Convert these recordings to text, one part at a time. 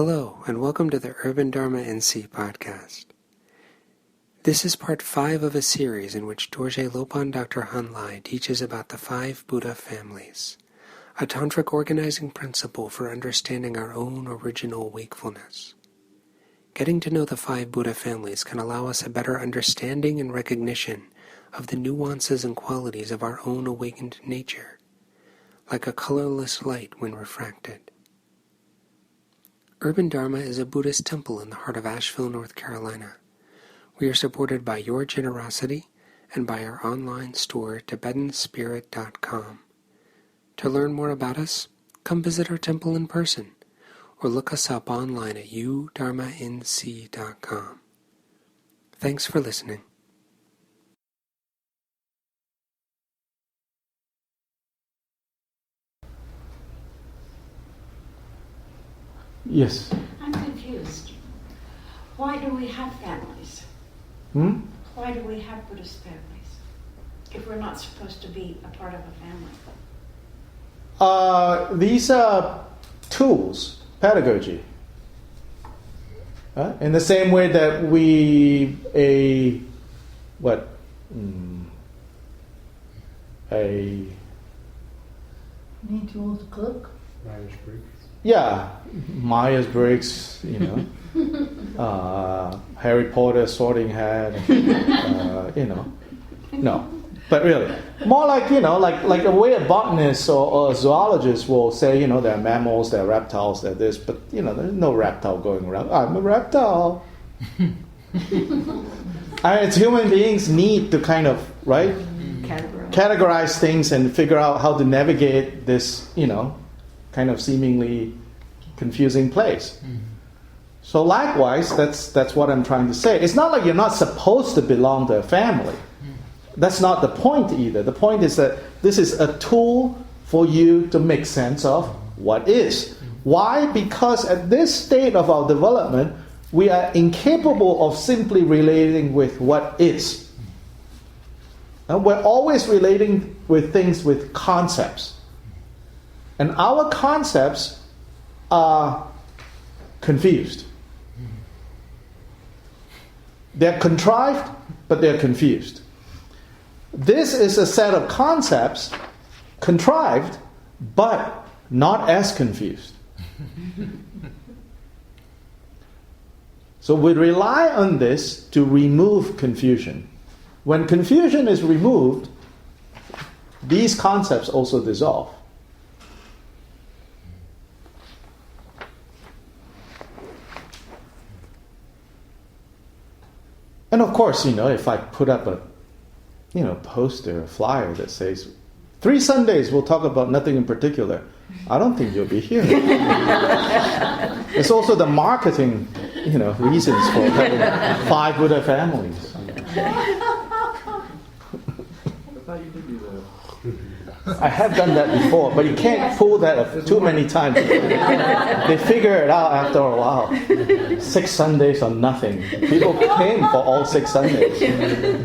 Hello, and welcome to the Urban Dharma NC podcast. This is part 5 of a series in which Dorje Lopan Dr. Han Lai teaches about the 5 Buddha families, a tantric organizing principle for understanding our own original wakefulness. Getting to know the 5 Buddha families can allow us a better understanding and recognition of the nuances and qualities of our own awakened nature, like a colorless light when refracted. Urban Dharma is a Buddhist temple in the heart of Asheville, North Carolina. We are supported by your generosity and by our online store, TibetanSpirit.com. To learn more about us, come visit our temple in person, or look us up online at udharmanc.com. Thanks for listening. Yes. I'm confused. Why do we have families? Why do we have Buddhist families if we're not supposed to be a part of a family? These are tools, pedagogy. In the same way that we Need tools to cook? Myers-Briggs, Harry Potter, Sorting Hat, No. But really, more like a way a botanist or a zoologist will say, there are mammals, there are reptiles, there are this, but, there's no reptile going around. I'm a reptile. It's human beings need to kind of, right, categorize things and figure out how to navigate this, kind of seemingly confusing place. So likewise, that's what I'm trying to say. It's not like you're not supposed to belong to a family. That's not the point either. The point is that this is a tool for you to make sense of what is. Why? Because at this state of our development, we are incapable of simply relating with what is. And we're always relating with things with concepts. And our concepts are confused. They're contrived, but they're confused. This is a set of concepts, contrived, but not as confused. So we rely on this to remove confusion. When confusion is removed, these concepts also dissolve. And of course, if I put up a poster, a flyer that says, 3 Sundays we'll talk about nothing in particular, I don't think you'll be here. It's also the marketing, reasons for having 5 Buddha families. I have done that before, but you can't pull that too many times. They figure it out after a while. 6 Sundays or nothing. People came for all 6 Sundays.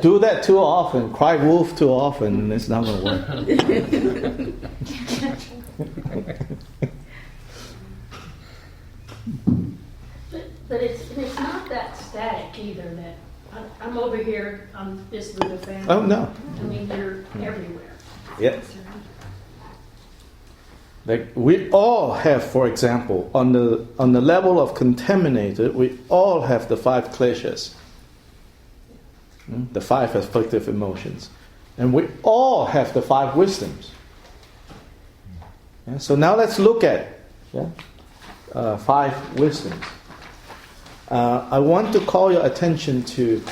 Do that too often, cry wolf too often, it's not going to work. But it's not that static either, that I'm over here on this Buddha family. Oh, no. I mean, they're everywhere. Yeah. Like we all have, for example, on the level of contaminated, we all have the 5 kleshas, the 5 afflictive emotions, and we all have the 5 wisdoms. Yeah, so now let's look at 5 wisdoms. I want to call your attention to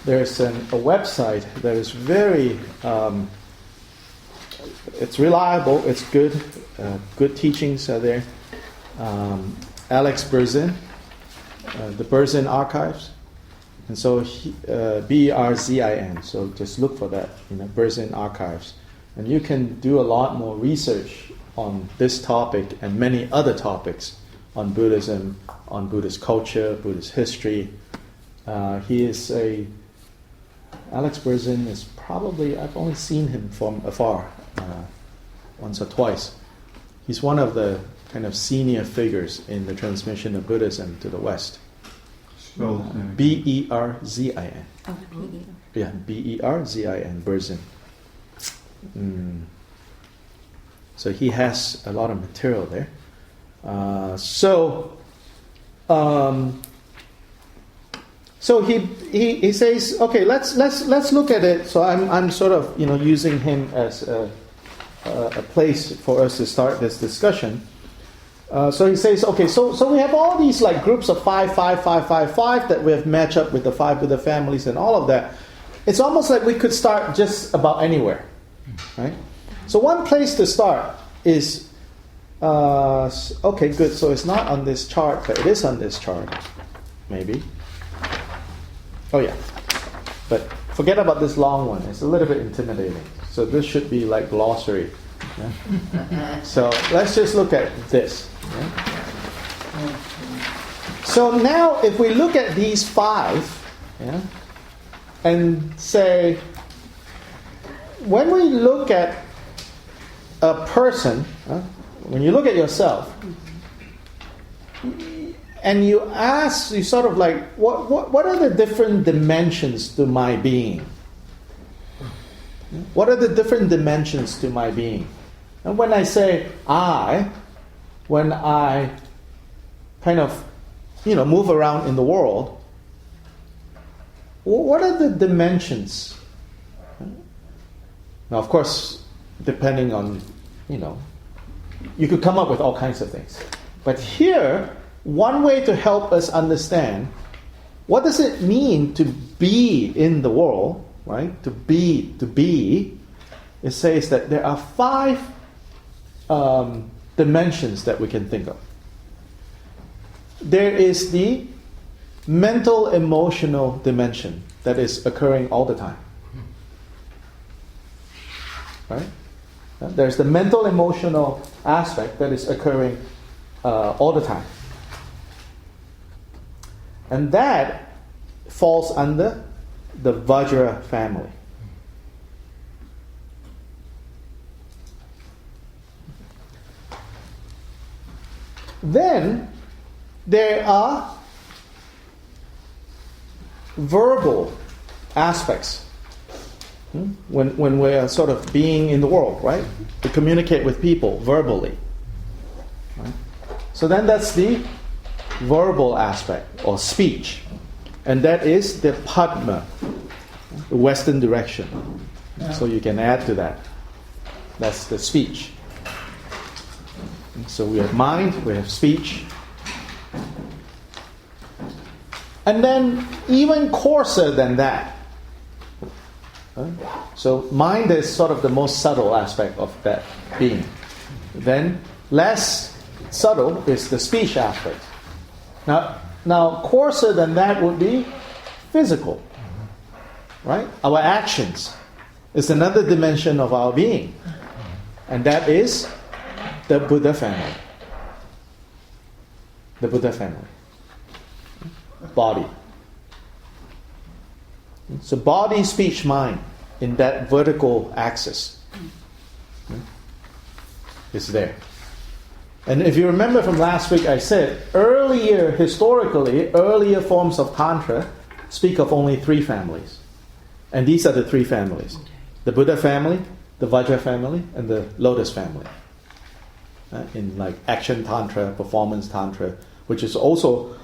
there's a website that is very it's reliable, it's good. Good teachings are there. Alex Berzin, the Berzin Archives. And so, Berzin. So just look for that, Berzin Archives. And you can do a lot more research on this topic and many other topics on Buddhism, on Buddhist culture, Buddhist history. Alex Berzin is probably, I've only seen him from afar, once or twice. He's one of the kind of senior figures in the transmission of Buddhism to the West. Berzin. Oh, P.E. Yeah, Berzin, Berzin. So he has a lot of material there. So he says, okay, let's look at it. So I'm sort of using him as a place for us to start this discussion. So he says, okay, so we have all these like groups of 5, 5, 5, 5, 5 that we have matched up with the 5 Buddha families and all of that. It's almost like we could start just about anywhere, right? So one place to start is, okay, good. So it's not on this chart, but it is on this chart, maybe. Oh yeah, but forget about this long one. It's a little bit intimidating. So this should be like glossary. Yeah? So let's just look at this. Yeah? So now if we look at these 5, yeah, and say, when we look at a person, when you look at yourself, and you sort of like, what are the different dimensions to my being? What are the different dimensions to my being? And when I say when I kind of, move around in the world, what are the dimensions? Now, of course, depending on, you could come up with all kinds of things. But here, one way to help us understand what does it mean to be in the world, right? To be, it says that there are 5 dimensions that we can think of. There is the mental emotional dimension that is occurring all the time. Right? There's the mental emotional aspect that is occurring all the time. And that falls under the Vajra family. Then there are verbal aspects. When we're sort of being in the world, right? To communicate with people verbally. Right? So then that's the verbal aspect or speech. And that is the Padma, the western direction. So you can add to that. That's the speech. So we have mind, we have speech. And then even coarser than that. So mind is sort of the most subtle aspect of that being. Then less subtle is the speech aspect. Now coarser than that would be physical. Right? Our actions is another dimension of our being. And that is the Buddha family. The Buddha family. Body. So body, speech, mind in that vertical axis is there. And if you remember from last week, I said historically, earlier forms of Tantra speak of only 3 families. And these are the 3 families. The Buddha family, the Vajra family, and the Lotus family. In like action Tantra, performance Tantra, which is also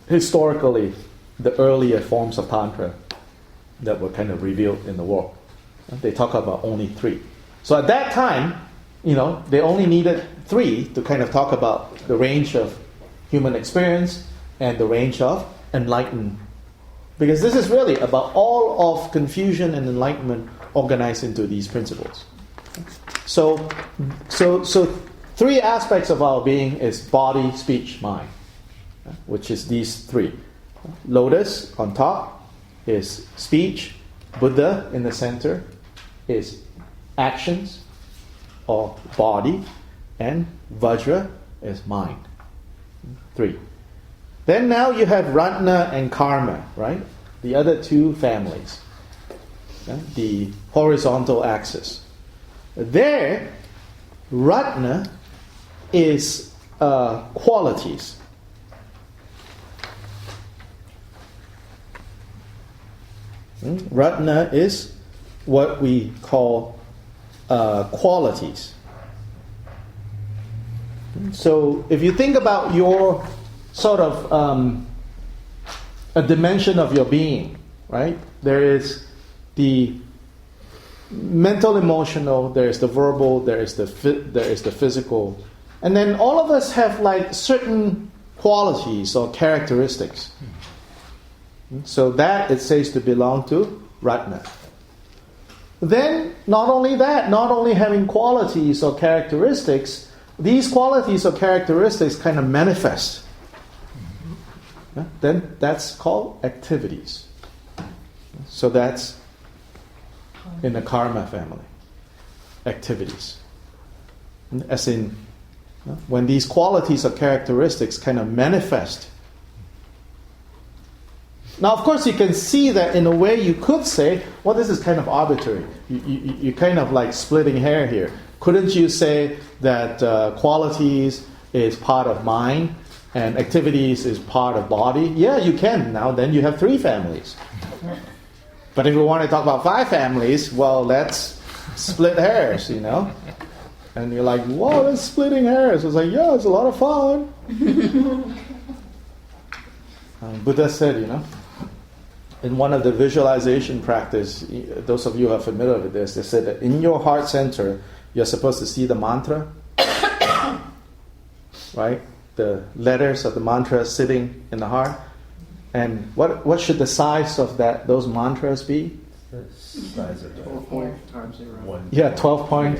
historically the earlier forms of Tantra that were kind of revealed in the world. They talk about only 3. So at that time, they only needed 3 to kind of talk about the range of human experience and the range of enlightenment. Because this is really about all of confusion and enlightenment organized into these principles. So 3 aspects of our being is body, speech, mind, which is these 3. Lotus on top is speech, Buddha in the center is actions or body, and Vajra is mind. 3. Then now you have Ratna and Karma, right? The other 2 families. The horizontal axis. There, Ratna is qualities. Ratna is what we call qualities. So if you think about your sort of a dimension of your being, right? There is the mental, emotional, there is the verbal, there is the physical, and then all of us have like certain qualities or characteristics. So that it says to belong to Ratna. Then not only that, not only having qualities or characteristics, these qualities or characteristics kind of manifest. Then that's called activities. So that's in the karma family. Activities. As in, when these qualities or characteristics kind of manifest. Now, of course, you can see that in a way you could say, well, this is kind of arbitrary. You're kind of like splitting hair here. Couldn't you say that qualities is part of mind and activities is part of body? Yeah, you can. Now, then you have 3 families. But if we want to talk about 5 families, well, let's split hairs, And you're like, whoa, that's splitting hairs. It's like, yeah, it's a lot of fun. Buddha said, in one of the visualization practice, those of you who are familiar with this, they said that in your heart center, you're supposed to see the mantra, right? The letters of the mantra sitting in the heart. And what should the size of those mantras be? The size of 12 point times 0. Yeah, 12 point,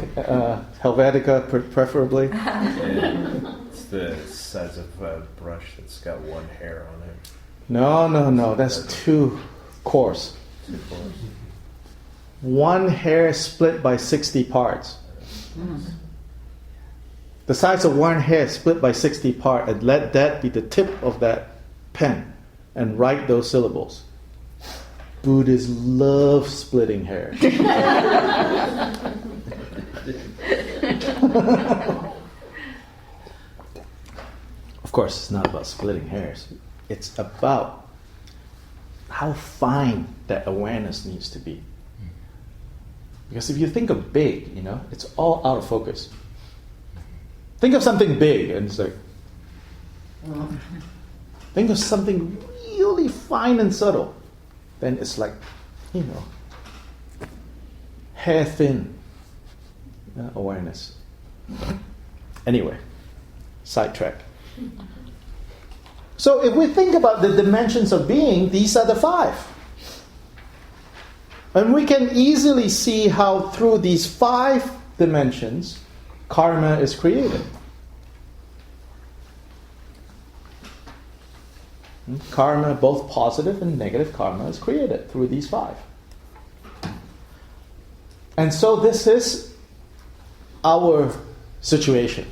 Helvetica preferably. And it's the size of a brush that's got 1 hair on it. No, that's too coarse. 2 coarse. 1 hair split by 60 parts. The size of 1 hair split by 60 parts, and let that be the tip of that pen and write those syllables. Buddhists love splitting hair. Of course, it's not about splitting hairs. It's about how fine that awareness needs to be. Because if you think of big, it's all out of focus. Think of something big and it's like, think of something really fine and subtle. Then it's like, hair thin awareness. Anyway, sidetrack. So if we think about the dimensions of being, these are the 5. And we can easily see how through these 5 dimensions, karma is created. Karma, both positive and negative karma, is created through these 5. And so this is our situation.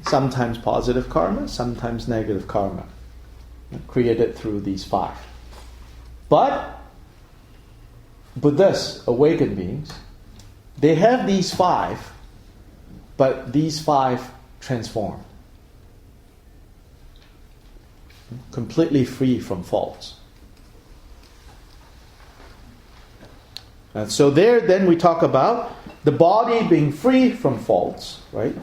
Sometimes positive karma, sometimes negative karma, created through these 5. But Buddhas, awakened beings, they have these 5, but these 5 transform. Completely free from faults. And so there then we talk about the body being free from faults, right?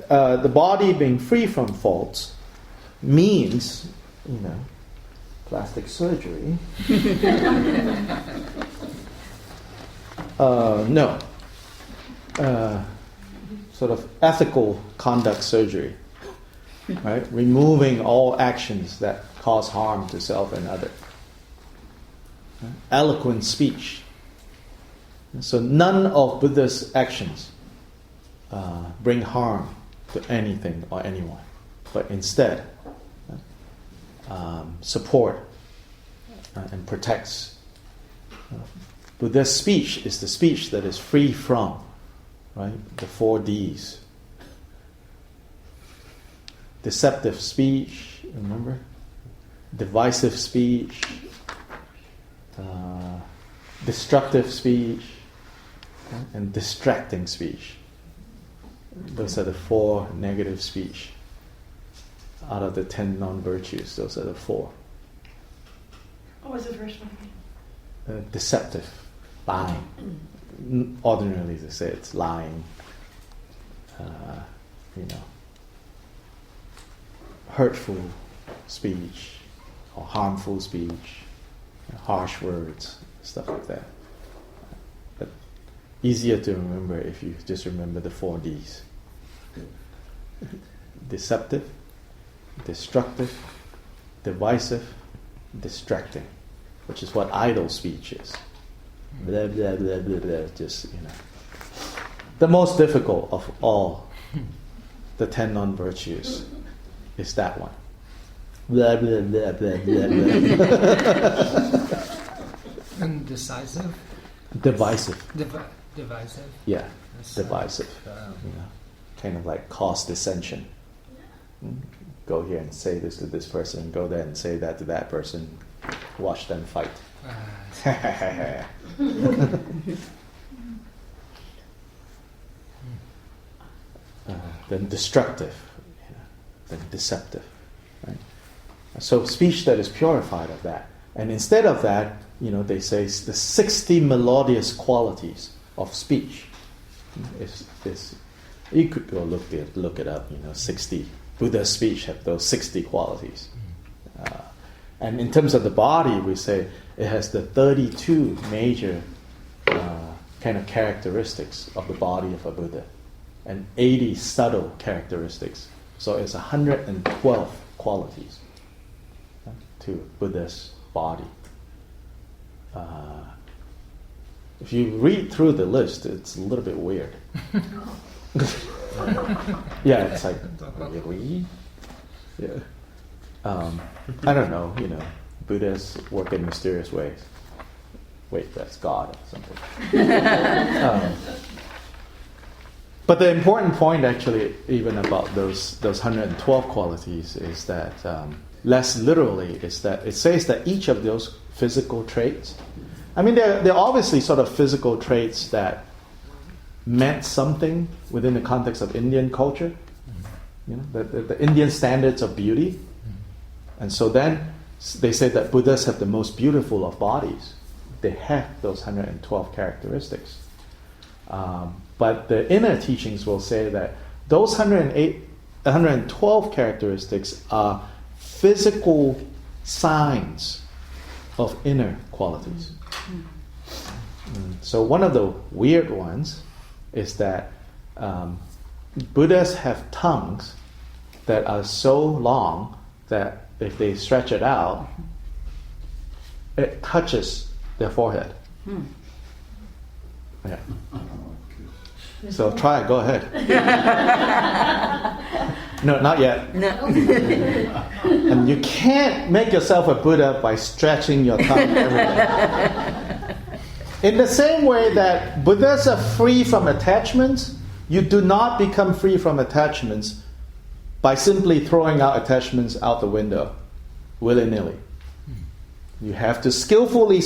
The body being free from faults means, plastic surgery. No. Sort of ethical conduct surgery, right? Removing all actions that cause harm to self and other. Eloquent speech. So none of Buddha's actions bring harm to anything or anyone, but instead support and protects. Buddha's speech is the speech that is free from, right, the 4 Ds. Deceptive speech, remember? Divisive speech, destructive speech, and distracting speech. Those are the 4 negative speech. Out of the 10 non-virtues, those are the 4. What was the first one again? Deceptive, lying. Ordinarily they say it's lying. Hurtful speech or harmful speech, harsh words, stuff like that. But easier to remember if you just remember the 4 Ds. Deceptive, destructive, divisive, distracting, which is what idle speech is. Blah, blah, blah, blah, blah, just, The most difficult of all the 10 non-virtues is that one. Blah, blah, blah, blah, blah, blah. And decisive? Divisive. Divisive? Yeah, divisive. Kind of like cause dissension. Go here and say this to this person, go there and say that to that person, watch them fight. Then destructive, then deceptive. Right? So speech that is purified of that. And instead of that, they say the 60 melodious qualities of speech. You could go look it up, 60. Buddha's speech have those 60 qualities. And in terms of the body, we say it has the 32 major kind of characteristics of the body of a Buddha, and 80 subtle characteristics. So it's 112 qualities to Buddha's body. If you read through the list, it's a little bit weird. Yeah, it's like, really? Yeah. I don't know, Buddhas work in mysterious ways. Wait, that's God or something. But the important point, actually, even about those 112 qualities is that, less literally, is that it says that each of those physical traits, they're obviously sort of physical traits that meant something within the context of Indian culture, the Indian standards of beauty. And so then they say that Buddhas have the most beautiful of bodies. They have those 112 characteristics. But the inner teachings will say that those 112 characteristics are physical signs of inner qualities. So one of the weird ones is that Buddhas have tongues that are so long that if they stretch it out, it touches their forehead. Yeah. So try it, go ahead. No, not yet. No. And you can't make yourself a Buddha by stretching your tongue every day. In the same way that Buddhas are free from attachments, you do not become free from attachments by simply throwing out attachments out the window, willy-nilly. You have to skillfully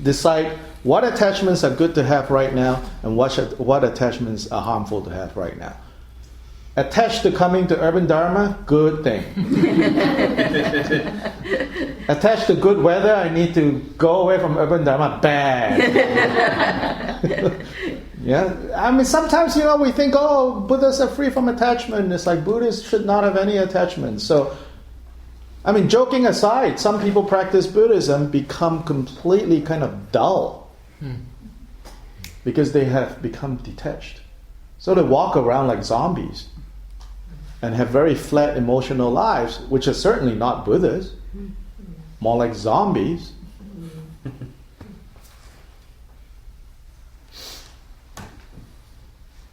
decide what attachments are good to have right now and what attachments are harmful to have right now. Attached to coming to urban Dharma, good thing. Attached to good weather, I need to go away from urban Dharma, bad. Yeah, sometimes, we think, Buddhas are free from attachment. It's like Buddhists should not have any attachment. So, joking aside, some people practice Buddhism become completely kind of dull because they have become detached. So they walk around like zombies and have very flat emotional lives, which are certainly not Buddhas, more like zombies.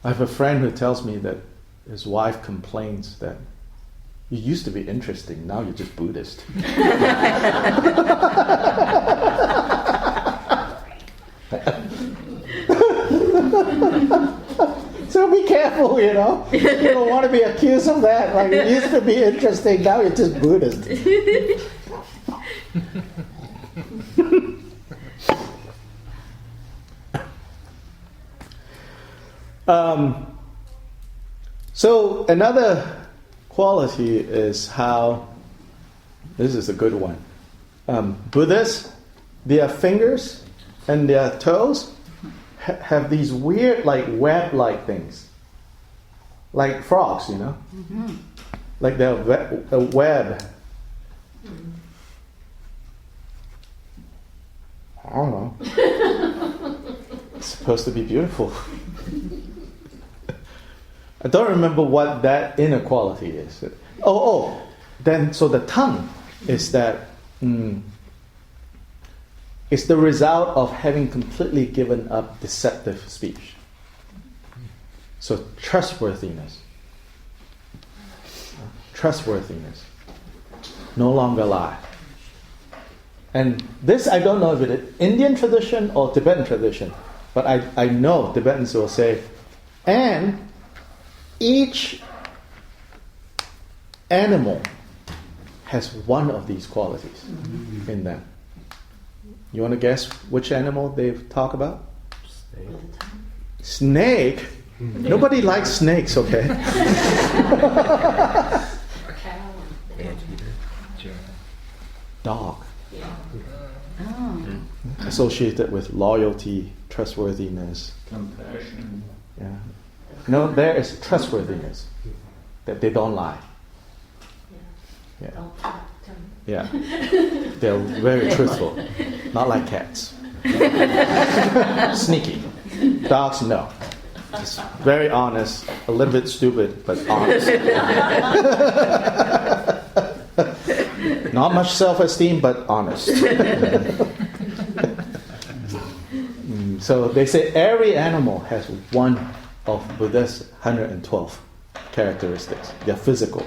I have a friend who tells me that his wife complains that you used to be interesting, now you're just Buddhist. So be careful, You don't want to be accused of that. Like, it used to be interesting, now you're just Buddhist. So another quality is how, this is a good one. Buddhists, their fingers and their toes have these weird, like web-like things, like frogs, you know, like they're a web. I don't know. It's supposed to be beautiful. I don't remember what that inequality is. Then so the tongue is that it's the result of having completely given up deceptive speech. So trustworthiness, no longer lie. And this, I don't know if it is Indian tradition or Tibetan tradition, but I know Tibetans will say, and each animal has one of these qualities in them. You want to guess which animal they talk about? Snake? Nobody likes snakes, okay? Dog. Associated with loyalty, trustworthiness, compassion. Yeah. No, there is trustworthiness, that they don't lie. Yeah. They're very truthful, not like cats. Sneaky. Dogs, no. Just very honest, a little bit stupid, but honest. Not much self-esteem, but honest. So they say every animal has one of Buddha's 112 characteristics. They're physical.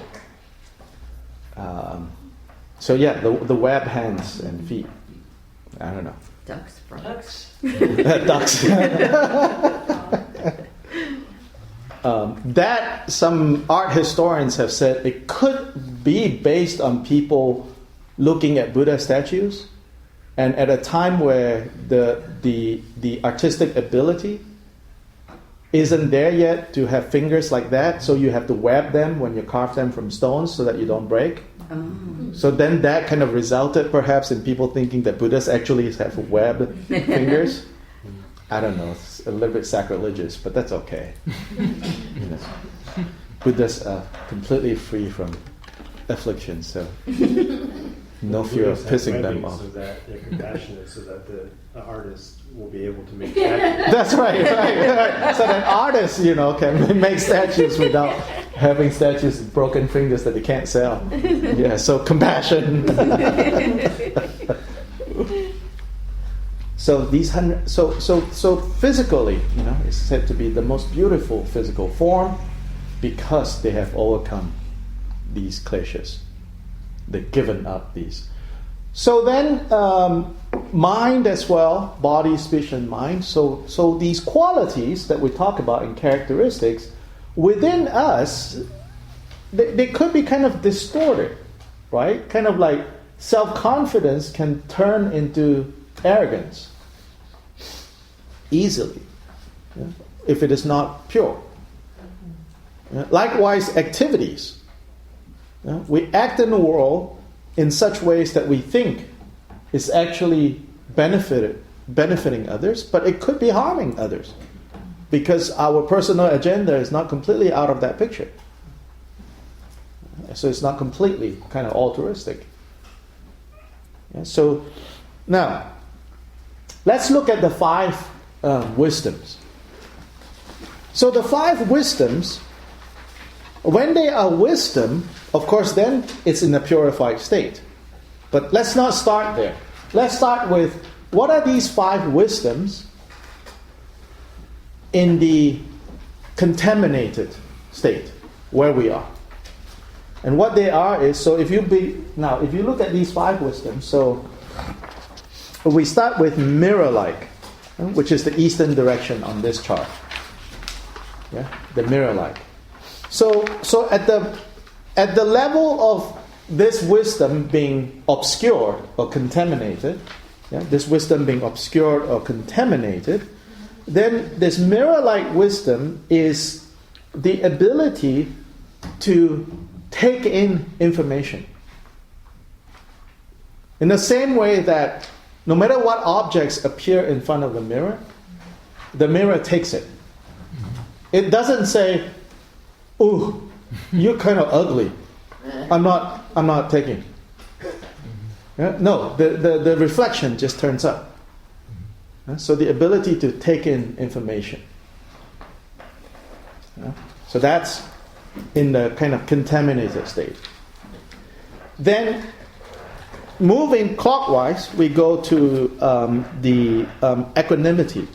So yeah, the web hands and feet. I don't know. Ducks, frogs. Ducks. That some art historians have said it could be based on people looking at Buddha statues, and at a time where the artistic ability isn't there yet to have fingers like that, so you have to web them when you carve them from stones so that you don't break. So then that kind of resulted perhaps in people thinking that Buddhists actually have webbed fingers. I don't know, it's a little bit sacrilegious, but that's okay. Buddhists are completely free from affliction, so no fear of pissing them off. So that they're compassionate, so that the artist will be able to make statues. That's right. So that artists, can make statues without having statues with broken fingers that they can't sell. Yeah, so compassion. So these so physically, it's said to be the most beautiful physical form because they have overcome these kleshas. They've given up these. So then, mind as well, body, speech, and mind. So these qualities that we talk about in characteristics within us, they could be kind of distorted, right? Kind of like self-confidence can turn into arrogance easily, if it is not pure. Likewise, activities. We act in the world in such ways that we think is actually benefiting others, but it could be harming others because our personal agenda is not completely out of that picture. So it's not completely kind of altruistic. So now, let's look at the 5 wisdoms. So the 5 wisdoms, when they are wisdom, of course, then it's in a purified state. But let's not start there. Let's start with what are these 5 wisdoms in the contaminated state where we are. And what they are is, so if you look at these 5 wisdoms, so we start with mirror-like, which is the eastern direction on this chart. Yeah, the mirror-like. So at the level of this wisdom being obscured or contaminated, this wisdom being obscured or contaminated, then this mirror-like wisdom is the ability to take in information. In the same way that no matter what objects appear in front of the mirror takes it. It doesn't say, "Ooh, you're kind of ugly. I'm not taking." Yeah? No, the reflection just turns up. So the ability to take in information. Yeah? So that's in the kind of contaminated state. Then, moving clockwise, we go to the equanimity,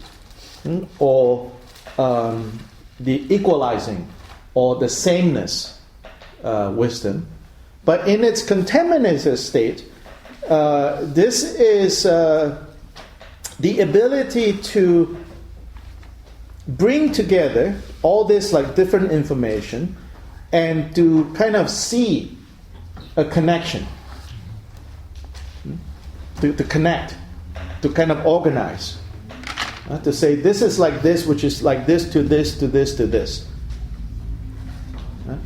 or the equalizing, or the sameness wisdom. But in its contaminated state, this is the ability to bring together all this like different information and to kind of see a connection, to connect, to kind of organize, to say this is like this, which is like this to this to this to this.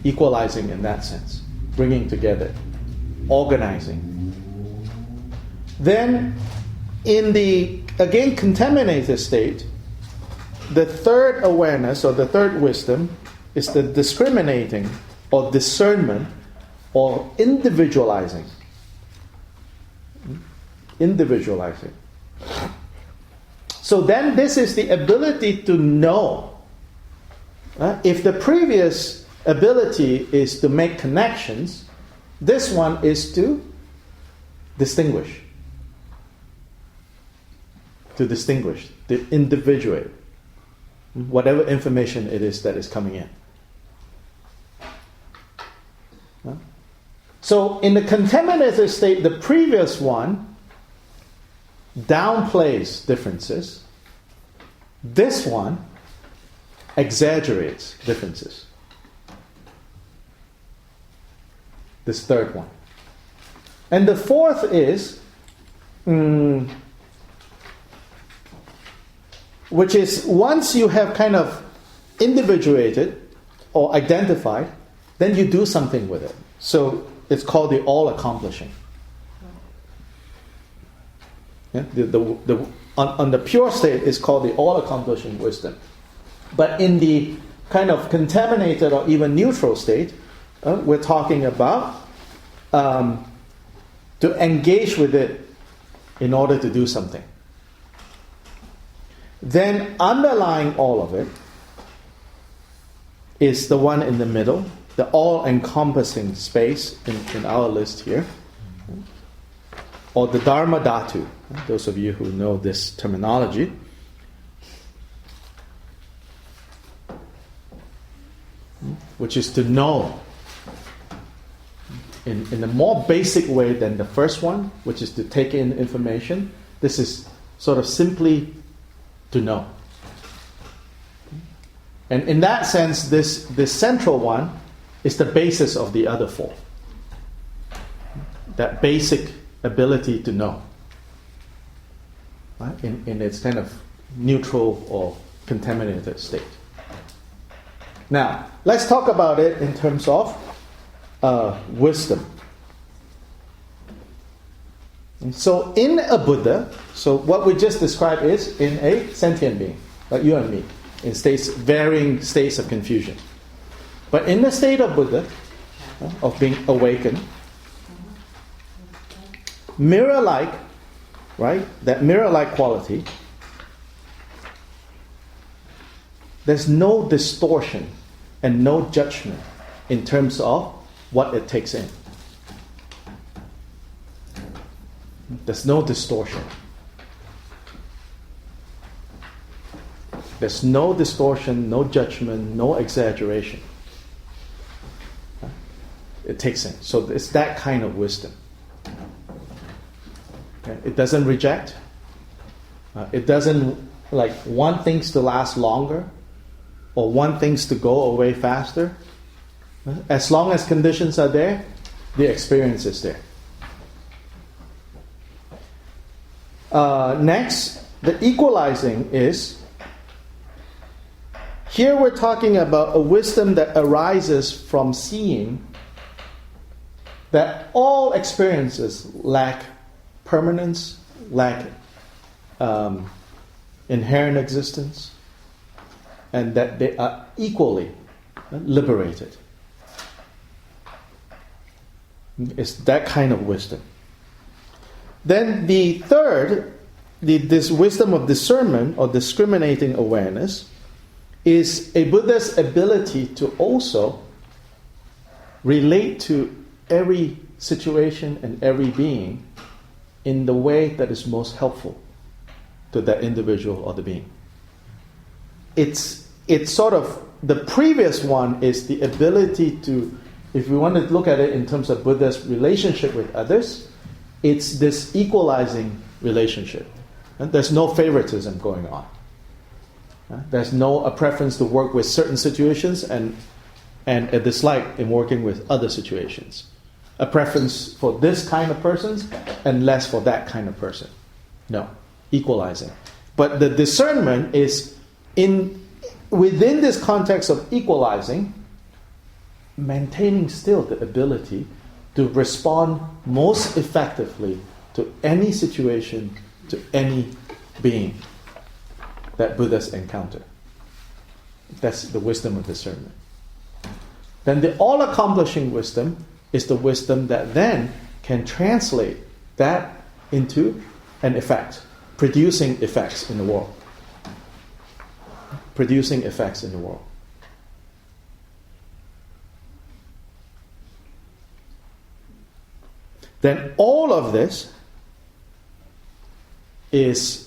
Equalizing in that sense, bringing together, organizing. Then, in the, again, contaminated state, the third awareness or the third wisdom is the discriminating or discernment or individualizing. Individualizing. So then this is the ability to know. If the previous ability is to make connections, this one is to distinguish. To distinguish, to individuate whatever information it is that is coming in. So in the contaminated state, the previous one downplays differences. This one exaggerates differences. This third one. And the fourth is, which is once you have kind of individuated or identified, then you do something with it. So it's called the all-accomplishing. Yeah? On the pure state, it's called the all-accomplishing wisdom. But in the kind of contaminated or even neutral state, we're talking about to engage with it in order to do something. Then underlying all of it is the one in the middle, the all-encompassing space in our list here, or the Dharma Dhatu. Those of you who know this terminology. Which is to know in a more basic way than the first one, which is to take in information. This is sort of simply to know. And in that sense, this central one is the basis of the other four. That basic ability to know. Right? In its kind of neutral or contaminated state. Now, let's talk about it in terms of wisdom. So in a Buddha, so what we just described is in a sentient being, like you and me, in varying states of confusion. But in the state of Buddha, of being awakened, mirror-like, right? That mirror-like quality, there's no distortion and no judgment in terms of what it takes in. There's no distortion. There's no distortion, no judgment, no exaggeration. It takes in. So it's that kind of wisdom. Okay? It doesn't reject. It doesn't want things to last longer or want things to go away faster. As long as conditions are there, the experience is there. Next, the equalizing is Here we're talking about a wisdom that arises from seeing that all experiences lack permanence, lack inherent existence, and that they are equally liberated. It's that kind of wisdom. Then the third, this wisdom of discernment or discriminating awareness, is a Buddha's ability to also relate to every situation and every being in the way that is most helpful to that individual or the being. It's sort of, the previous one is the ability to, if we want to look at it in terms of Buddha's relationship with others, it's this equalizing relationship. And there's no favoritism going on. There's a preference to work with certain situations and a dislike in working with other situations. A preference for this kind of person and less for that kind of person. No, equalizing. But the discernment is within this context of equalizing, maintaining still the ability to respond most effectively to any situation, to any being that Buddhas encounter. That's the wisdom of discernment. Then the all-accomplishing wisdom is the wisdom that then can translate that into an effect, producing effects in the world. Producing effects in the world. Then all of this is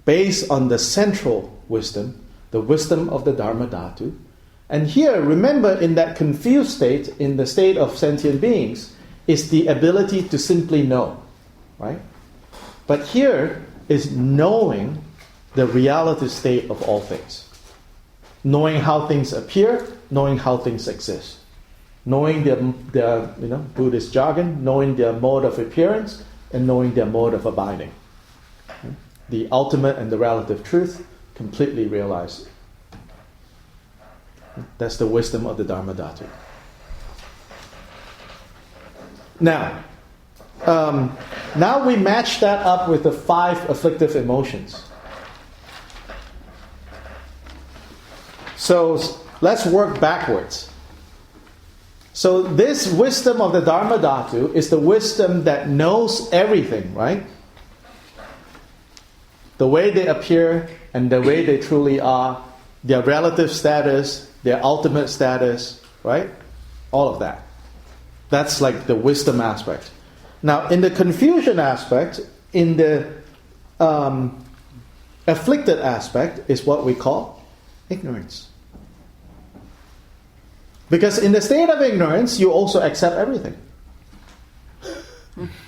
based on the central wisdom, the wisdom of the Dharma Dhatu. And here, remember, in that confused state, in the state of sentient beings, is the ability to simply know, right? But here is knowing the relative state of all things. Knowing how things appear, knowing how things exist. Knowing their Buddhist jargon, knowing their mode of appearance, and knowing their mode of abiding. The ultimate and the relative truth completely realized. That's the wisdom of the Dharma Dhatu. Now we match that up with the 5 afflictive emotions. So let's work backwards. So this wisdom of the Dharma Dhatu is the wisdom that knows everything, right? The way they appear and the way they truly are, their relative status, their ultimate status, right? All of that. That's like the wisdom aspect. Now, in the confusion aspect, in the afflicted aspect, is what we call ignorance. Because in the state of ignorance, you also accept everything.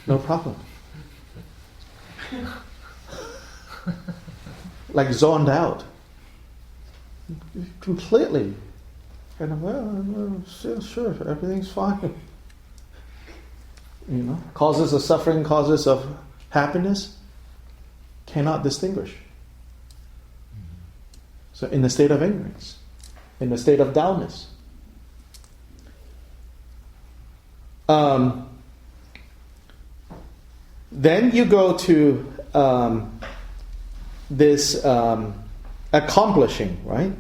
No problem. Like zoned out. Completely. Kind of, well, sure, everything's fine. Causes of suffering, causes of happiness, cannot distinguish. So in the state of ignorance, in the state of dullness. Then you go to this accomplishing, right?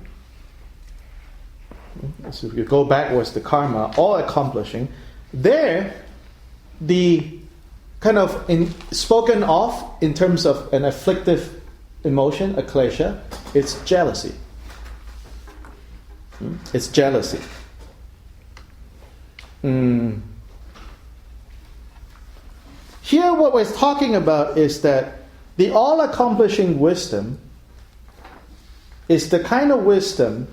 So if you go backwards to karma, all accomplishing, there the kind of spoken of in terms of an afflictive emotion, a klesha, it's jealousy. It's jealousy. Here what we're talking about is that the all-accomplishing wisdom is the kind of wisdom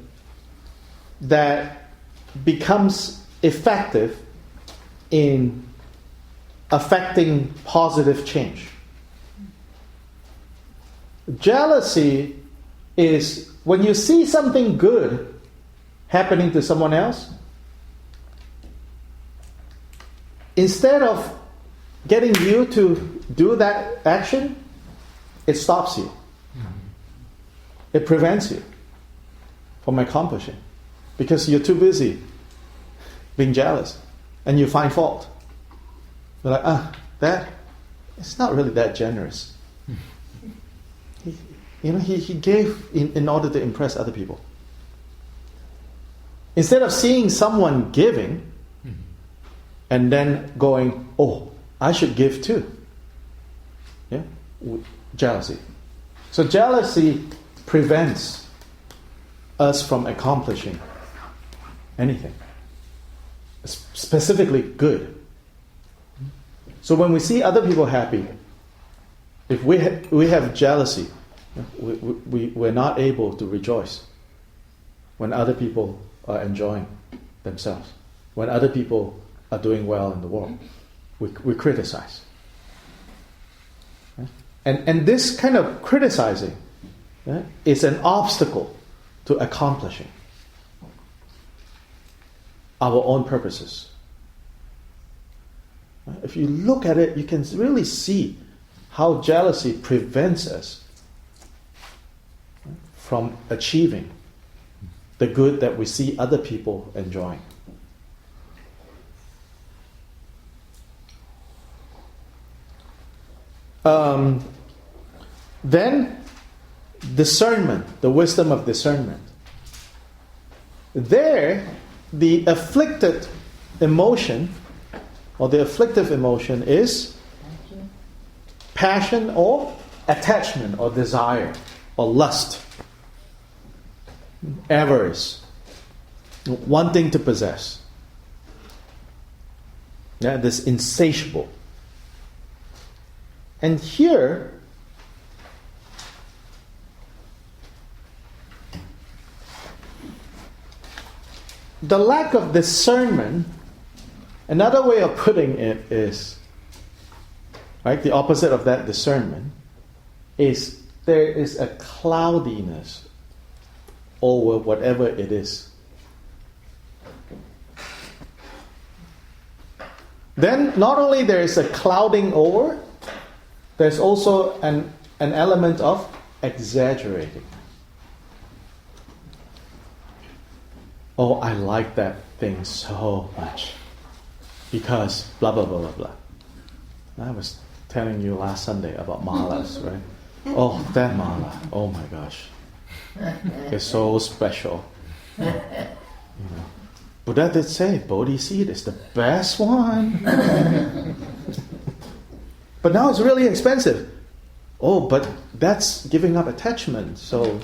that becomes effective in affecting positive change. Jealousy is when you see something good happening to someone else, instead of getting you to do that action, it stops you. It prevents you. from accomplishing, because you're too busy being jealous, and you find fault. You're like, that it's not really that generous. He gave in order to impress other people. Instead of seeing someone giving and then going, oh, I should give too. Yeah? Jealousy. So jealousy prevents us from accomplishing anything, specifically good. So when we see other people happy, if we have jealousy, we're not able to rejoice when other people are enjoying themselves, when other people are doing well in the world. We criticize. And this kind of criticizing is an obstacle to accomplishing our own purposes. If you look at it, you can really see how jealousy prevents us from achieving the good that we see other people enjoying. Then, discernment, the wisdom of discernment. There, the afflicted emotion, or the afflictive emotion, is passion or attachment or desire or lust, avarice, wanting to possess. Yeah, this insatiable. And here, the lack of discernment, another way of putting it is, right, the opposite of that discernment, is there is a cloudiness over whatever it is. Then not only there is a clouding over, there's also an element of exaggerating. Oh, I like that thing so much because blah, blah, blah, blah, blah. I was telling you last Sunday about malas, right? Oh, that mala. Oh my gosh. It's so special. Buddha did say Bodhi seed is the best one. But now it's really expensive. Oh, but that's giving up attachment, so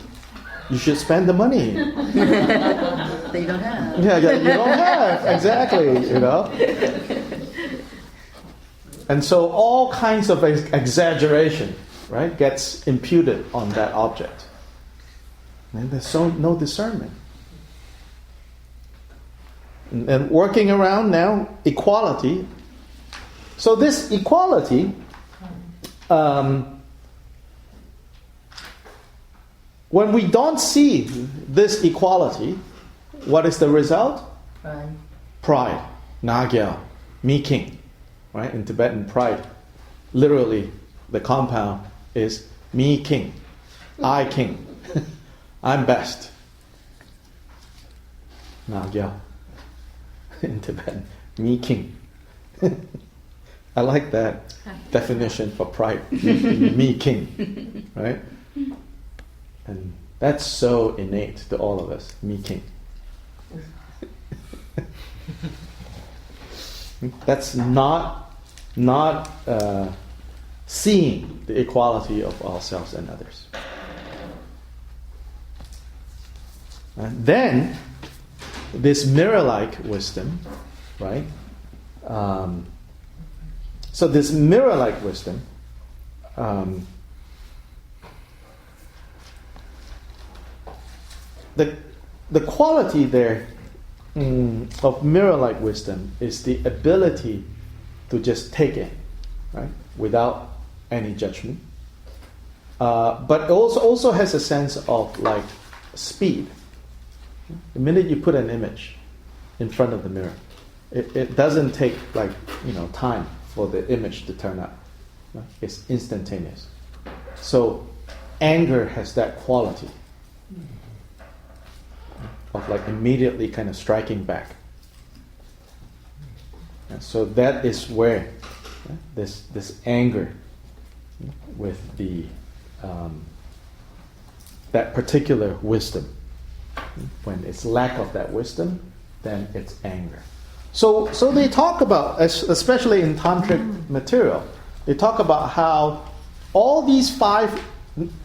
you should spend the money. That you don't have. Yeah, you don't have. Exactly, And so all kinds of exaggeration, right, gets imputed on that object. And there's no discernment. And working around now, equality. So this equality, when we don't see this equality, what is the result? Pride. Nagya. Me king. Right? In Tibetan, pride, literally, the compound is me king. I king. I'm best. Nagya. In Tibetan, me king. I like that definition for pride. Me king. Right? And that's so innate to all of us. Me king. That's not seeing the equality of ourselves and others. And then this mirror-like wisdom, right? So this mirror-like wisdom, the quality there of mirror-like wisdom is the ability to just take it, right, without any judgment. But it also has a sense of like speed. The minute you put an image in front of the mirror, it doesn't take like time for the image to turn up. Right? It's instantaneous. So anger has that quality. like immediately kind of striking back. And so that is where this anger with the that particular wisdom, when it's lack of that wisdom, then it's anger. So they talk about, especially in tantric material, they talk about how all these 5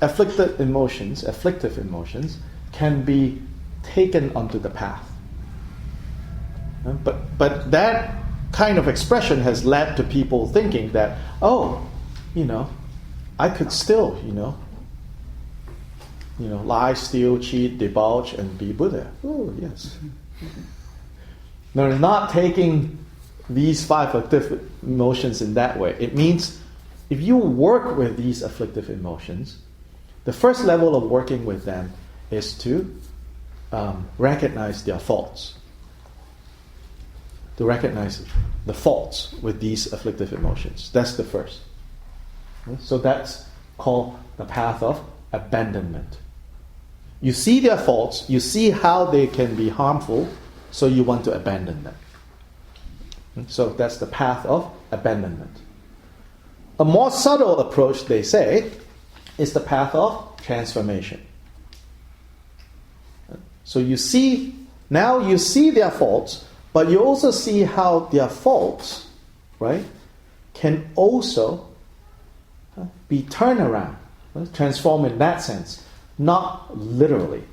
afflictive emotions can be taken onto the path. But that kind of expression has led to people thinking that, I could still, lie, steal, cheat, debauch, and be Buddha. Oh, yes. No, not taking these 5 afflictive emotions in that way. It means if you work with these afflictive emotions, the first level of working with them is to recognize their faults. To recognize the faults with these afflictive emotions. That's the first. So that's called the path of abandonment. You see their faults, you see how they can be harmful, so you want to abandon them. So that's the path of abandonment. A more subtle approach, they say, is the path of transformation. So you see their faults, but you also see how their faults, right, can also be turned around, transformed in that sense, not literally,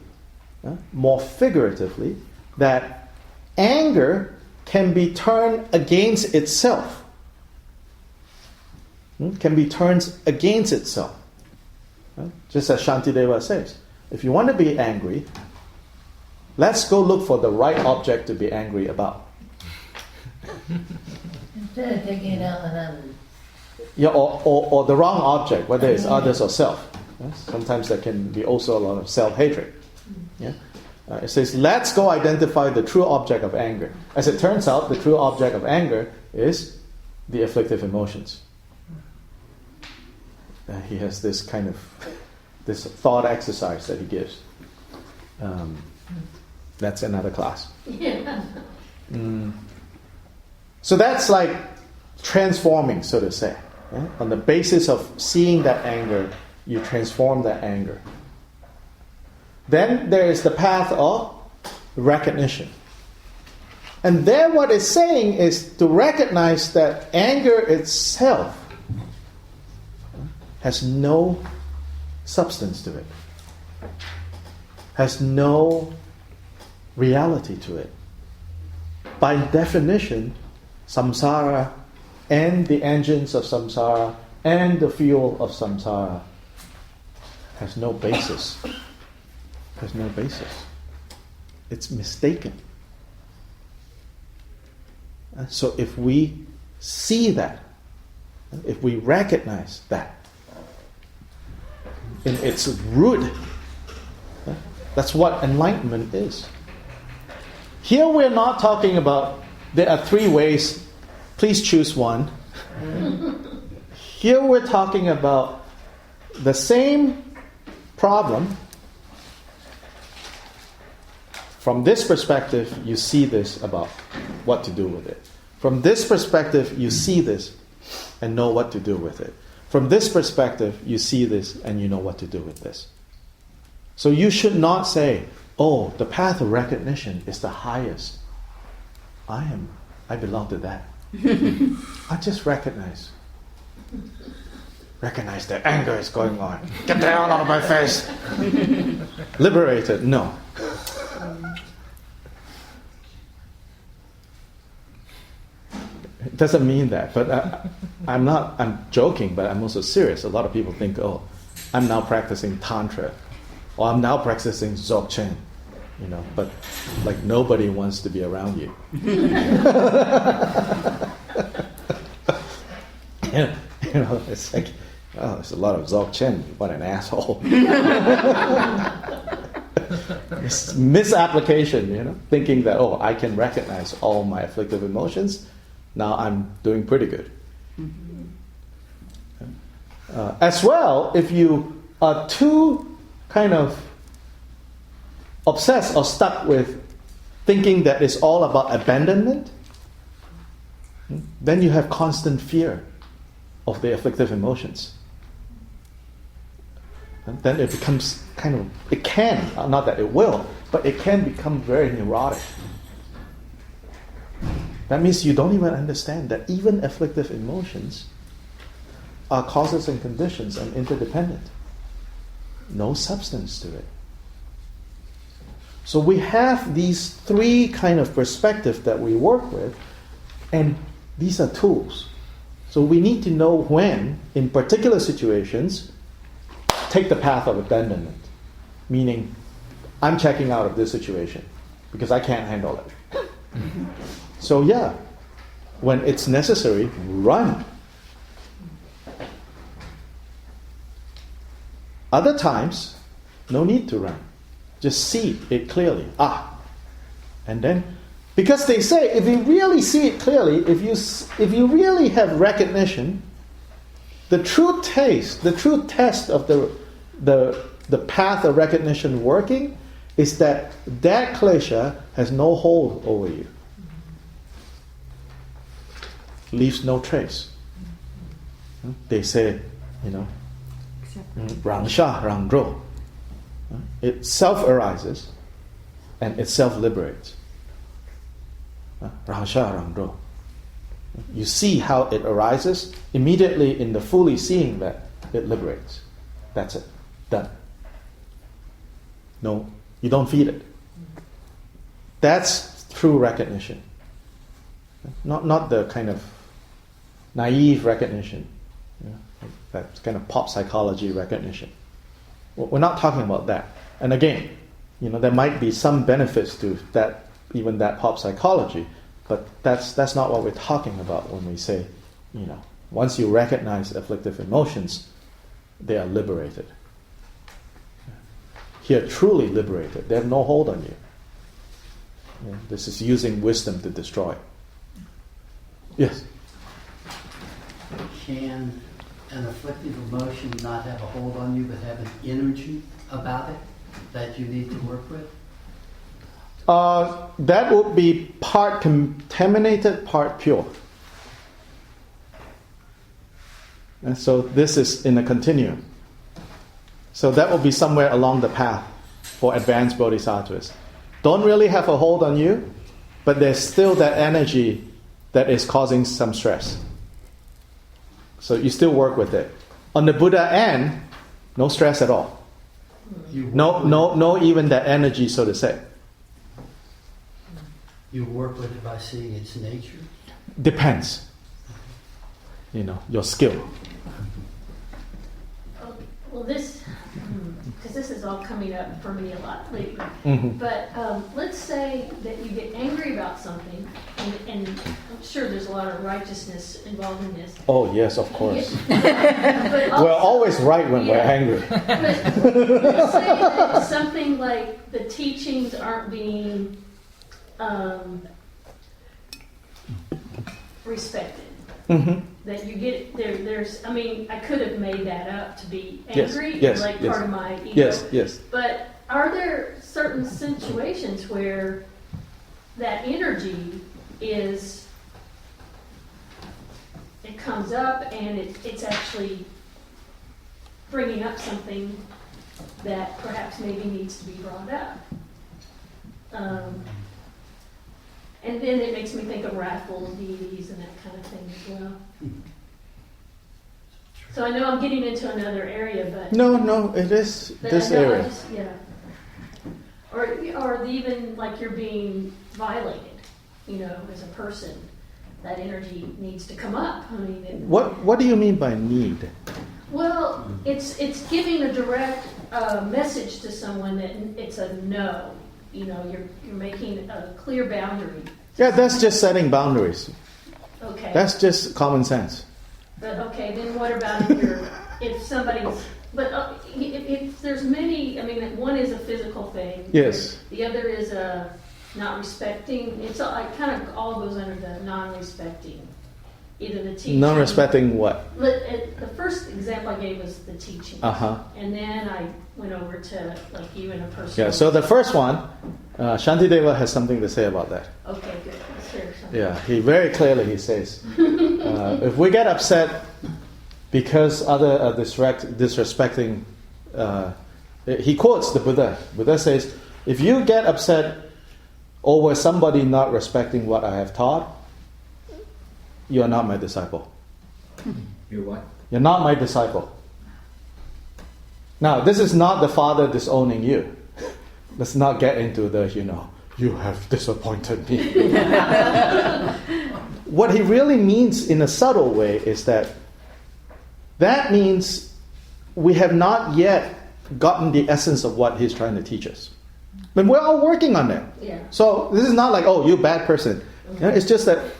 more figuratively, that anger can be turned against itself. Can be turned against itself. Just as Shantideva says, if you want to be angry, let's go look for the right object to be angry about. Instead of taking it out on others. Yeah, or the wrong object, whether it's others or self. Sometimes there can be also a lot of self-hatred. Yeah? It says, let's go identify the true object of anger. As it turns out, the true object of anger is the afflictive emotions. He has this kind of this thought exercise that he gives. That's another class. Yeah. So that's like transforming, so to say. Yeah? On the basis of seeing that anger, you transform that anger. Then there is the path of recognition. And there what it's saying is to recognize that anger itself has no substance to it. Has no reality to it. By definition, samsara and the engines of samsara and the fuel of samsara has no basis. Has no basis. It's mistaken. So if we see that, if we recognize that in its root, that's what enlightenment is. Here we're not talking about there are 3 ways, please choose one. Here we're talking about the same problem. From this perspective, you see this about what to do with it. From this perspective, you see this and know what to do with it. From this perspective, you see this and you know what to do with this. So you should not say, oh, the path of recognition is the highest. I belong to that. I just recognize that anger is going on. Get down out of my face. Liberated. No. It doesn't mean that, but I'm joking, but I'm also serious. A lot of people think, oh, I'm now practicing Tantra, or I'm now practicing Dzogchen, but like nobody wants to be around you. It's like, oh, there's a lot of Dzogchen, what an asshole. Misapplication, thinking that, oh, I can recognize all my afflictive emotions. Now I'm doing pretty good. As well, if you are too kind of obsessed or stuck with thinking that it's all about abandonment, then you have constant fear of the afflictive emotions. And then it becomes it can, not that it will, but it can become very neurotic. That means you don't even understand that even afflictive emotions are causes and conditions and interdependent. No substance to it. So we have these three kind of perspectives that we work with, and these are tools. So we need to know when, in particular situations, take the path of abandonment. Meaning, I'm checking out of this situation because I can't handle it. So yeah, when it's necessary, run. Other times, no need to run. Just see it clearly. And then, because they say, if you really see it clearly, if you really have recognition, the true test of the path of recognition working is that klesha has no hold over you. Leaves no trace. They say, Rang Sha, Rang Ro. It self-arises and it self-liberates. Rang Sha, Rang Ro. You see how it arises, immediately in the fully seeing that, it liberates. That's it. Done. No, you don't feed it. That's true recognition. Not the kind of naive recognition. That kind of pop psychology recognition. We're not talking about that. And again, there might be some benefits to that, even that pop psychology, but that's not what we're talking about when we say, once you recognize afflictive emotions, they are liberated. Here, truly liberated. They have no hold on you. This is using wisdom to destroy. Yes? Can an afflictive emotion not have a hold on you, but have an energy about it that you need to work with? That would be part contaminated, part pure. And so this is in a continuum. So that will be somewhere along the path for advanced bodhisattvas. Don't really have a hold on you, but there's still that energy that is causing some stress. So you still work with it. On the Buddha end, no stress at all. No, even that energy, so to say. You work with it by seeing its nature? Depends. Your skill. Well, because this is all coming up for me a lot lately. Mm-hmm. But let's say that you get angry about something, and I'm sure there's a lot of righteousness involved in this. Oh, yes, of course. But also, we're always right when we're angry. But let's say that it's something like the teachings aren't being respected. Mm-hmm. That you get there's I could have made that up to be angry, yes, part of my ego. Yes. But are there certain situations where that energy it comes up and it's actually bringing up something that perhaps maybe needs to be brought up? And then it makes me think of wrathful deities and that kind of thing as well. So I know I'm getting into another area, but... No, it is this area. Or even like you're being violated, as a person. That energy needs to come up. What do you mean by need? Well, it's giving a direct message to someone that it's a no. You're making a clear boundary. Yeah, that's just setting boundaries. Okay. That's just common sense. But okay, then what about if somebody's... But if there's many... one is a physical thing. Yes. The other is not respecting. It kind of all goes under the non-respecting. either the teaching. Non-respecting what? The first example I gave was the teaching. And then I went over to like you and a person. Yeah, so the first one, Shantideva has something to say about that. Okay, good. Let's hear something. Yeah, he very clearly he says, if we get upset because other are disrespecting, he quotes the Buddha. Buddha says, if you get upset over somebody not respecting what I have taught, you are not my disciple. You're what? You're not my disciple. Now, this is not the Father disowning you. Let's not get into the, you have disappointed me. What he really means in a subtle way is that means we have not yet gotten the essence of what he's trying to teach us. But we're all working on it. Yeah. So this is not like, oh, you bad person. It's just that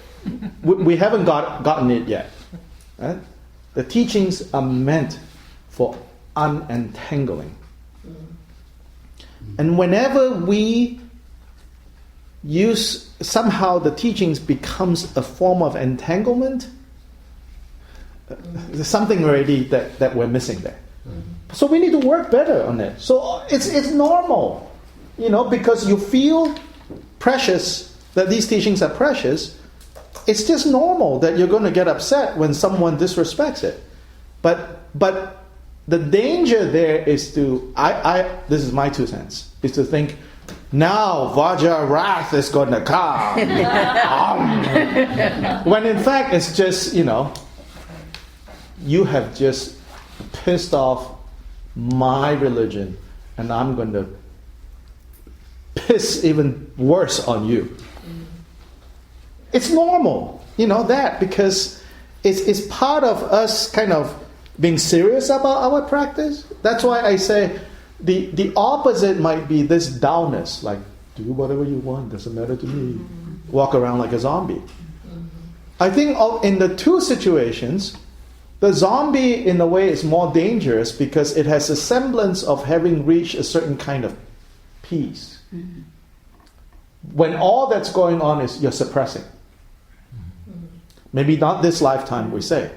we haven't gotten it yet. Right? The teachings are meant for unentangling. And whenever we use, somehow the teachings becomes a form of entanglement, there's something already that we're missing there. So we need to work better on it. So it's normal, because you feel precious, that these teachings are precious. It's just normal that you're going to get upset when someone disrespects it. But the danger there is to, this is my 2 cents, is to think, now Vajra wrath is going to come. When in fact it's just, you have just pissed off my religion and I'm going to piss even worse on you. It's normal, that, because it's part of us kind of being serious about our practice. That's why I say the opposite might be this downness, like, do whatever you want, doesn't matter to me. Walk around like a zombie. I think in the two situations, the zombie in a way is more dangerous because it has a semblance of having reached a certain kind of peace. When all that's going on is you're suppressing. Maybe not this lifetime, we say,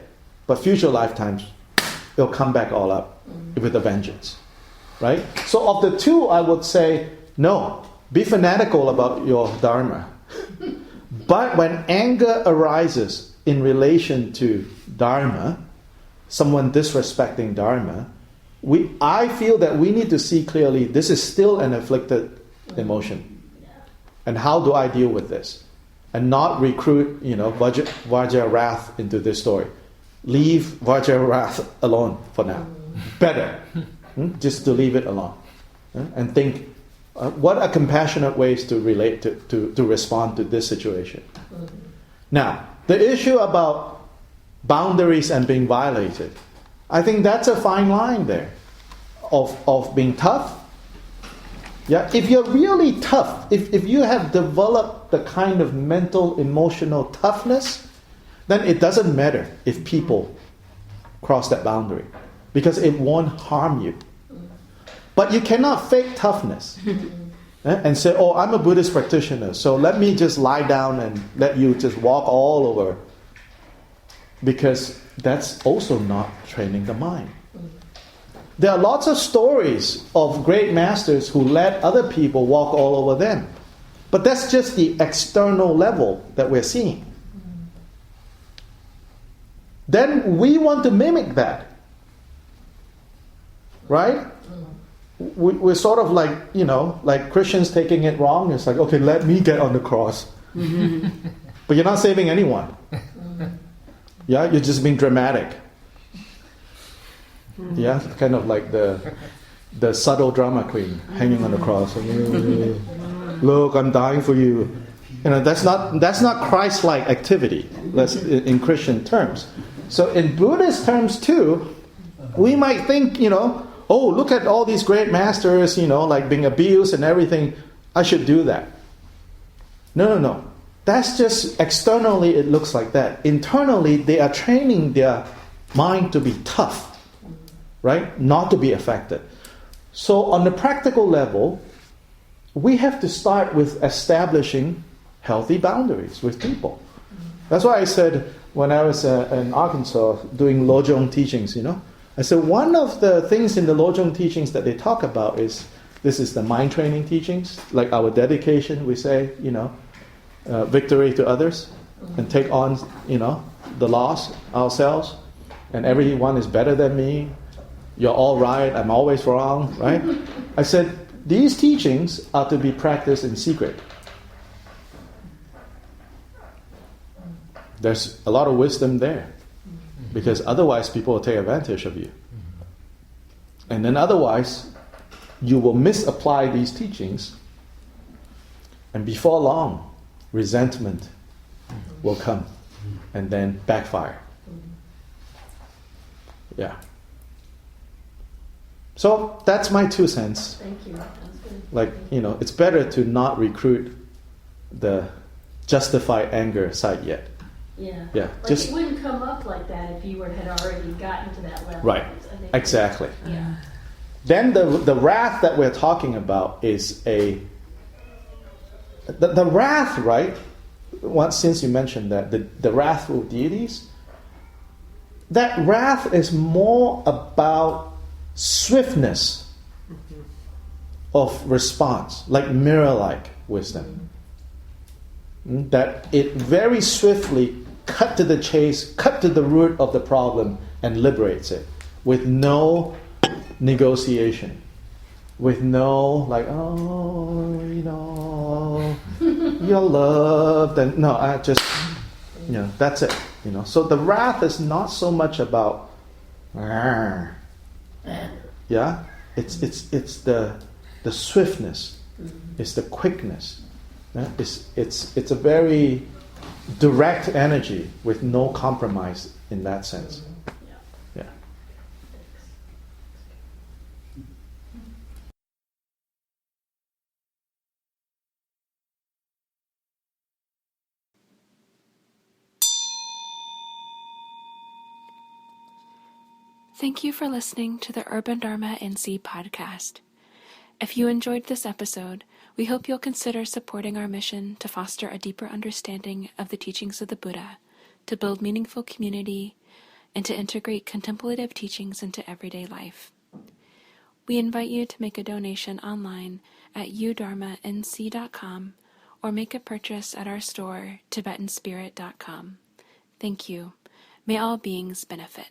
but future lifetimes, it'll come back all up with a vengeance. Right? So of the two, I would say, no, be fanatical about your Dharma. But when anger arises in relation to Dharma, someone disrespecting Dharma, I feel that we need to see clearly this is still an afflicted emotion. And how do I deal with this? And not recruit, Vajra wrath into this story. Leave Vajra wrath alone for now. Better. Just to leave it alone. And think, what are compassionate ways to relate to respond to this situation? Now, the issue about boundaries and being violated, I think that's a fine line there of being tough. Yeah, if you're really tough, if you have developed the kind of mental, emotional toughness, then it doesn't matter if people cross that boundary, because it won't harm you. But you cannot fake toughness and say, oh, I'm a Buddhist practitioner, so let me just lie down and let you just walk all over, because that's also not training the mind. There are lots of stories of great masters who let other people walk all over them. But that's just the external level that we're seeing. Then we want to mimic that. Right? We're sort of like, like Christians taking it wrong. It's like, okay, let me get on the cross. But you're not saving anyone. Yeah, you're just being dramatic. Yeah, kind of like the subtle drama queen hanging on the cross. Look, I'm dying for you. That's not Christ-like activity. That's in Christian terms. So in Buddhist terms too, we might think, oh, look at all these great masters, like being abused and everything. I should do that. No. That's just externally it looks like that. Internally, they are training their mind to be tough. Right? Not to be affected. So on the practical level, we have to start with establishing healthy boundaries with people. That's why I said when I was in Arkansas doing Lojong teachings, I said one of the things in the Lojong teachings that they talk about is, this is the mind training teachings, like our dedication, we say, victory to others, and take on, the loss ourselves, and everyone is better than me, you're all right, I'm always wrong, right? I said, these teachings are to be practiced in secret. There's a lot of wisdom there, because otherwise people will take advantage of you. And then otherwise, you will misapply these teachings, and before long, resentment will come, and then backfire. Yeah. So that's my 2 cents. Thank you. That's good. Like, it's better to not recruit the justified anger side yet. Yeah. Yeah. Like it wouldn't come up like that if you had already gotten to that level. Right. I think Exactly. Yeah. Then the wrath that we're talking about is the wrath, right? Since you mentioned that, the wrathful deities, that wrath is more about swiftness of response, like mirror-like wisdom. That it very swiftly cut to the chase, cut to the root of the problem, and liberates it with no negotiation, with no like, you're loved, and no, I just, that's it. So the wrath is not so much about, yeah, it's the swiftness, it's the quickness. Yeah? It's a very direct energy with no compromise in that sense. Yeah. Thank you for listening to the Urban Dharma NC podcast. If you enjoyed this episode, we hope you'll consider supporting our mission to foster a deeper understanding of the teachings of the Buddha, to build meaningful community, and to integrate contemplative teachings into everyday life. We invite you to make a donation online at udharmanc.com or make a purchase at our store, tibetanspirit.com. Thank you. May all beings benefit.